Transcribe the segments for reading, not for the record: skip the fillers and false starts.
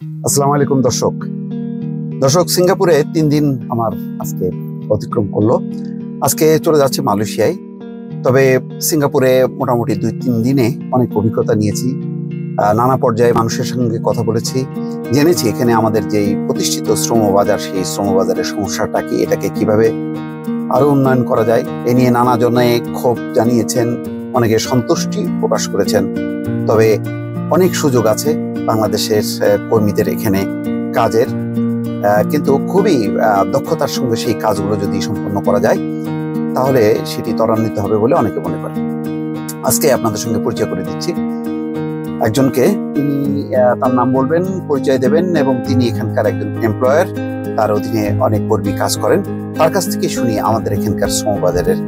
আসসালামু আলাইকুম দর্শক। সিঙ্গাপুরে 3 দিন আমার আজকে অতিক্রম করলো। আজকে চলে যাচ্ছে মালয়েশিয়ায়। তবে সিঙ্গাপুরে মোটামুটি 2-3 দিনে অনেক অভিজ্ঞতা নিয়েছি, নানা পর্যায়ে মানুষের সঙ্গে কথা বলেছি, জেনেছি এখানে আমাদের যেই প্রতিষ্ঠিত শ্রমবাজার, সেই শ্রমবাজারের সমস্যাটা কি, এটাকে কিভাবে আরো উন্নয়ন করা যায়, এ নিয়ে নানা জনে ক্ষোভ জানিয়েছেন, অনেকে সন্তুষ্টি প্রকাশ করেছেন। তবে অনেক সুযোগ আছে বাংলাদেশের কর্মীদের এখানে কাজের, কিন্তু খুবই দক্ষতার সঙ্গে সেই কাজগুলো যদি সম্পন্ন করা যায় তাহলে সেটি ত্বরান্বিত হবে বলে অনেকে মনে করে। আজকে আপনাদের সঙ্গে পরিচয় করে দিচ্ছি একজনকে। তিনি তার নাম বলবেন, পরিচয় দেবেন, এবং তিনি এখানকার একজন এমপ্লয়ার, তার অধীনে অনেক কর্মী কাজ করেন। তার কাছ থেকে শুনি আমাদের এখানকার শ্রমবাজারের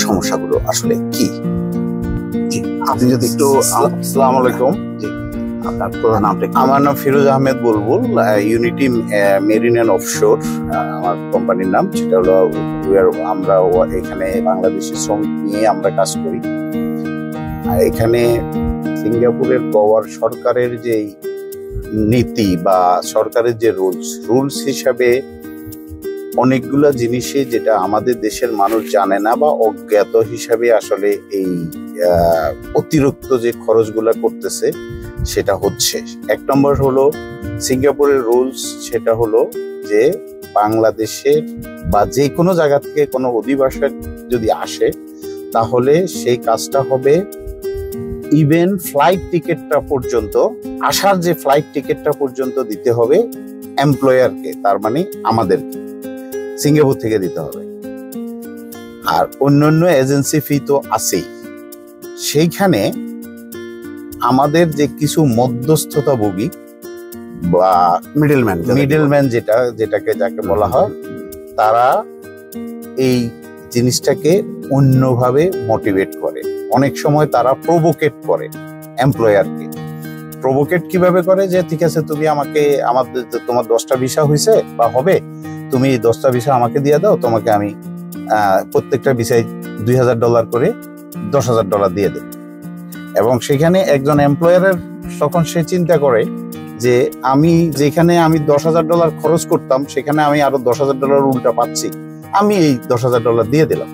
সমস্যাগুলো আসলে কি। আপনি যদি একটু। আসসালামু আলাইকুম। আপনার পুরো নামটা? আমার নাম ফিরোজ আহমেদ বুলবুল, ইউনিটি মেরিন অ্যান্ড অফশোর আমার কোম্পানির নাম। সেটা হলো আমরা এখানে বাংলাদেশি শ্রমিক নিয়ে আমরা কাজ করি। এখানে সিঙ্গাপুরের সরকারের যে নীতি বা সরকারের যে রুলস হিসাবে অনেকগুলা জিনিসে যেটা আমাদের দেশের মানুষ জানে না বা অজ্ঞাত হিসাবে আসলে এই অতিরিক্ত যে খরচগুলা করতেছে সেটা হচ্ছে। 1 নম্বর হলো সিঙ্গাপুরের রুলস, সেটা হলো যে বাংলাদেশের বা যে কোনো জায়গা থেকে কোনো অধিবাসী যদি আসে তাহলে সেই কাজটা হবে ইভেন ফ্লাইট টিকিটটা পর্যন্ত, আসার যে ফ্লাইট টিকিটটা পর্যন্ত দিতে হবে এমপ্লয়ারকে, তার মানে আমাদেরকে সিঙ্গাপুর থেকে দিতে হবে। আর অন্যান্য এজেন্সি ফি তো আছেই। সেইখানে আমাদের যে কিছু মধ্যস্থতাভোগী বা মিডলম্যান যাকে বলা হয়, তারা এই জিনিসটাকে অন্যভাবে মোটিভেট করে। অনেক সময় তারা প্রভোকেট করে এমপ্লয়ারকে। প্রভোকেট কিভাবে করে? যে ঠিক আছে, তুমি তোমার 10টা ভিসা হয়েছে বা হবে, তুমি 10টা ভিসা আমাকে দিয়ে দাও, তোমাকে আমি প্রত্যেকটা ভিসায় $2000 করে $10,000 দিয়ে দেব। এবং সেখানে একজন এমপ্লয়ারের তখন সে চিন্তা করে যে যেখানে আমি $10,000 খরচ করতাম সেখানে আমি আরো $10,000 উল্টা পাচ্ছি, আমি এই $10,000 দিয়ে দিলাম,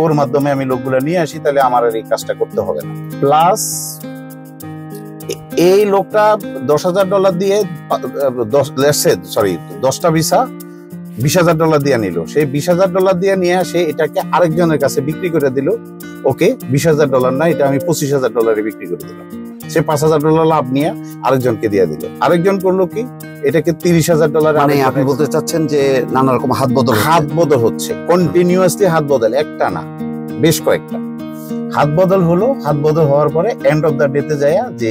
ওর মাধ্যমে আমি লোকগুলা নিয়ে আসি, তাহলে আমার আর এই কাজটা করতে হবে না। প্লাস এই লোকটা $10,000 দিয়ে 10টা ভিসা $20,000 দিয়ে নিল। সেই $20,000 দিয়ে নিয়ে সে এটাকে আরেকজনের কাছে বিক্রি করে দিল। ওকে, $20,000 না, এটা আমি $25,000 বিক্রি করে দিলাম। সে $5,000 লাভ নিয়ে আরেকজনকে দিয়ে দিল। আরেকজন করলো কি, এটাকে $30,000। মানে আপনি বলতে চাচ্ছেন যে নানা রকম হাত বদল হচ্ছে, কন্টিনিউয়াসলি হাত বদল, একটা না বেশ কয়েকটা হাত বদল হলো। হাত বদল হওয়ার পরে এন্ড অফ দ্য ডেতে যায় যে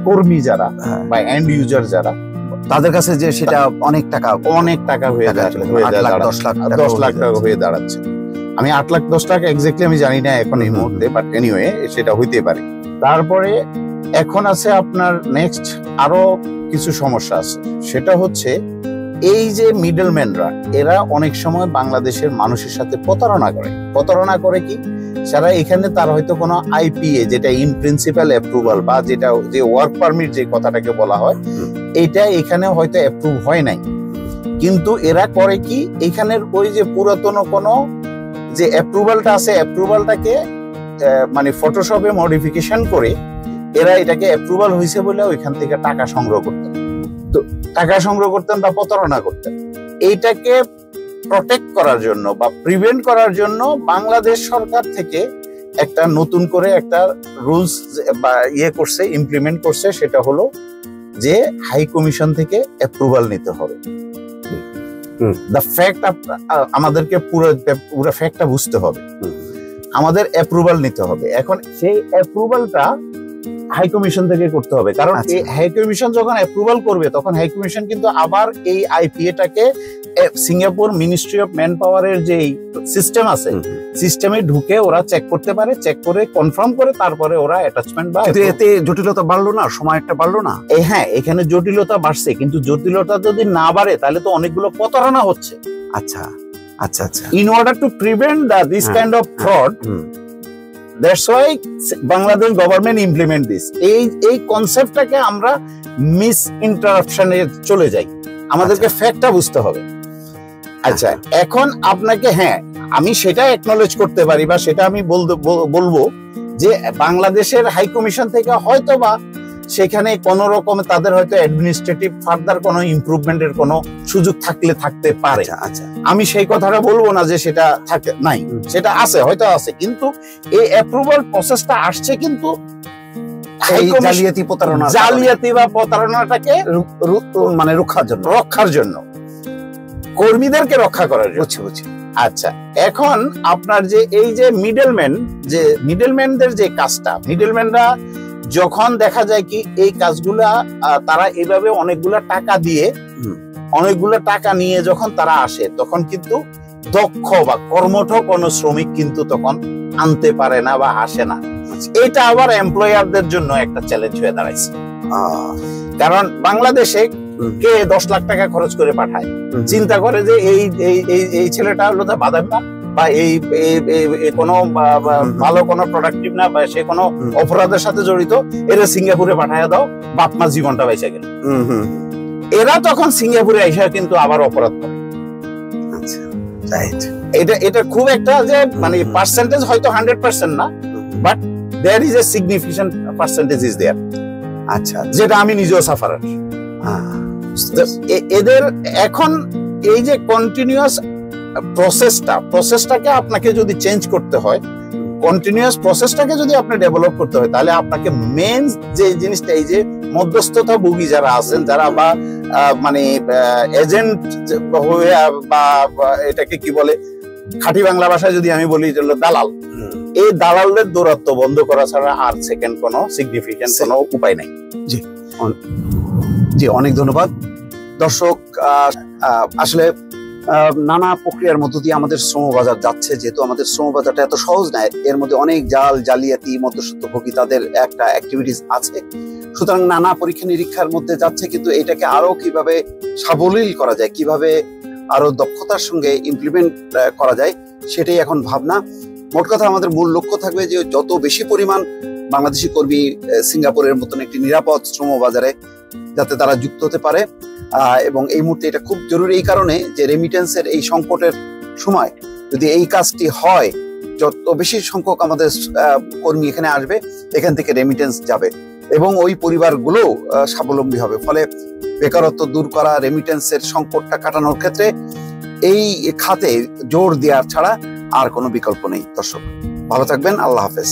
কর্মী যারা বা এন্ড ইউজার যারা, তাদের কাছে যে সেটা অনেক টাকা হয়ে যাচ্ছে, 10 লাখ টাকা হয়ে দাঁড়াচ্ছে। আমি 8 লাখ 10 টাকা এক্স্যাক্টলি আমি জানি না এখন এই মুহূর্তে, বাট এনিওয়ে সেটা হইতে পারে। তারপরে এখন আছে আপনার নেক্সট আরো কিছু সমস্যা আছে। সেটা হচ্ছে এই যে মিডলম্যানরা, এরা অনেক সময় বাংলাদেশের মানুষের সাথে প্রতারণা করে কি, সারা এখানে তার হয়তো কোনো আইপিএ, যেটা ইন প্রিন্সিপাল অ্যাপ্রুভাল বা যেটা যে ওয়ার্ক পারমিট যে কথাটাকে বলা হয়, এটা এখানে হয়তো অ্যাপ্রুভ হয় নাই। কিন্তু এরা করে কি, এখানের ওই যে পুরাতন কোনো যে অ্যাপ্রুভালটা আছে, অ্যাপ্রুভালটাকে মানে ফটোশপে মডিফিকেশন করে এরা এটাকে অ্যাপ্রুভাল হয়েছে বলে ওইখান থেকে টাকা সংগ্রহ করতেন বা প্রতারণা করতেন। এইটাকে প্রটেক্ট করার জন্য বা প্রিভেন্ট করার জন্য বাংলাদেশ সরকার থেকে একটা নতুন করে একটা রুলস বা ইমপ্লিমেন্ট করছে। সেটা হলো যে হাই কমিশন থেকে অ্যাপ্রুভাল নিতে হবে। দ্য ফ্যাক্ট, আমাদেরকে পুরো ফ্যাক্টটা বুঝতে হবে, আমাদের অ্যাপ্রুভাল নিতে হবে। এখন সেই অ্যাপ্রুভালটা হাই কমিশন থেকে করতে হবে, কারণ এই হাই কমিশন যখন অ্যাপ্রুভাল করবে তখন হাই কমিশন কিন্তু আবার এই আইপিএটাকে সিঙ্গাপুর মিনিস্ট্রি অফ ম্যান পাওয়ারের যে সিস্টেম আছে, সিস্টেমে ঢুকে ওরা চেক করতে পারে, চেক করে কনফার্ম করে তারপরে ওরা অ্যাটাচমেন্ট বা এতে জটিলতা বাড়লো না, সময়টা বাড়লো না? হ্যাঁ, এখানে জটিলতা বাড়ছে, কিন্তু জটিলতা যদি না বাড়ে তাহলে তো অনেকগুলো প্রতারণা হচ্ছে। আচ্ছা, in order to prevent this kind of fraud, that's why Bangladesh government implement this. এই কনসেপ্টটাকে আমরা মিস ইন্টারাপশনে চলে যাই, আমাদেরকে ফ্যাক্টটা বুঝতে হবে। আচ্ছা, এখন আপনাকে, হ্যাঁ আমি সেটা অ্যাকনলেজ করতে পারি বা সেটা আমি বলবো যে বাংলাদেশের হাই কমিশন থেকে হয়তো বা সেখানে কোন রকম তাদের হয়তো অ্যাডমিনিস্ট্রেটিভ ফার্দার কোনো ইমপ্রুভমেন্টের কোনো সুযোগ থাকতে পারে। আচ্ছা, আমি সেই কথাটা বলবো না যে সেটা থাকে নাই, সেটা আছে, হয়তো আছে, কিন্তু এই অ্যাপ্রুভাল প্রসেসটা আসছে কিন্তু জালিয়াতি বা প্রতারণাটাকে মানে রক্ষার জন্য, কর্মীদেরকে রক্ষা করার জন্য। আচ্ছা, এখন আপনার যে এই যে মিডলম্যানদের যে কাজটা, মিডলম্যানরা যখন দেখা যায় কি এই কাজগুলা তারা এইভাবে অনেকগুলা টাকা নিয়ে যখন তারা আসে, তখন কিন্তু দক্ষ বা কর্মঠ কোনো শ্রমিক কিন্তু তখন আনতে পারে না বা আসে না। এটা আবার এমপ্লয়ারদের জন্য একটা চ্যালেঞ্জ হয়ে দাঁড়াইছে, কারণ বাংলাদেশে কে 10 লাখ টাকা খরচ করে পাঠায়, চিন্তা করে যে এই ছেলেটা হলো বাদাম না, বা এই কোনো ভালো কোনো প্রোডাক্টিভ না, বা সে কোনো অপরাধের সাথে জড়িত, এরা সিঙ্গাপুরে পাঠায় দাও, বাপ মা জীবনটা বেঁচে গেল। এরা তখন সিঙ্গাপুরে এসে কিন্তু আবার অপরাধ করে। এটা খুব একটা যে মানে পার্সেন্টেজ হয়তো 100% না, but there is a significant percentage is there. আচ্ছা, যেটা আমি নিজেও সাফারার। এদের এখন এই যে কন্টিনিউয়াস প্রসেসটাকে আপনাকে যদি চেঞ্জ করতে হয়, কন্টিনিউয়াস প্রসেসটাকে যদি আপনি ডেভেলপ করতে হয়, তাহলে আপনাকে মেন যে জিনিসটা, এই যে মধ্যস্থতা ভোগী যারা আছেন, যারা বা মানে এজেন্ট হয়ে বা এটাকে কি বলে খাঁটি বাংলা ভাষায় যদি আমি বলি দালাল, এই দালালদের দৌরাত্ম্য বন্ধ করা ছাড়া আর সেকেন্ড কোনো সিগনিফিকেন্ট কোনো উপায় নাই। জি, অনেক ধন্যবাদ। দর্শক, আসলে নানা প্রক্রিয়ার মধ্য দিয়ে আমাদের শ্রমবাজার যাচ্ছে, যেহেতু আমাদের শ্রমবাজারটা এত সহজ নয়, এর মধ্যে অনেক জালিয়াতি, মধ্যস্বত্বভোগী তাদের একটা অ্যাক্টিভিটিস আছে। সুতরাং নানা পরীক্ষা নিরীক্ষার মধ্যে যাচ্ছে, কিন্তু এটাকে আরো কিভাবে সাবলীল করা যায়, কিভাবে আরো দক্ষতার সঙ্গে ইমপ্লিমেন্ট করা যায়, সেটাই এখন ভাবনা। মোট কথা আমাদের মূল লক্ষ্য থাকবে যে যত বেশি পরিমাণ বাংলাদেশি কর্মী সিঙ্গাপুরের মতন একটি নিরাপদ শ্রমবাজারে যাতে তারা যুক্ত হতে পারে। এবং এই মুহূর্তে এটা খুব জরুরি এই কারণে যে রেমিটেন্সের এই সংকটের সময় যদি এই কাজটি হয়, যত বেশি সংখ্যক আমাদের কর্মী এখানে আসবে, এখান থেকে রেমিটেন্স যাবে এবং ওই পরিবারগুলো স্বাবলম্বী হবে। ফলে বেকারত্ব দূর করা, রেমিটেন্সের সংকটটা কাটানোর ক্ষেত্রে এই খাতে জোর দেওয়ার ছাড়া আর কোনো বিকল্প নেই। দর্শক, ভালো থাকবেন। আল্লাহ হাফেজ।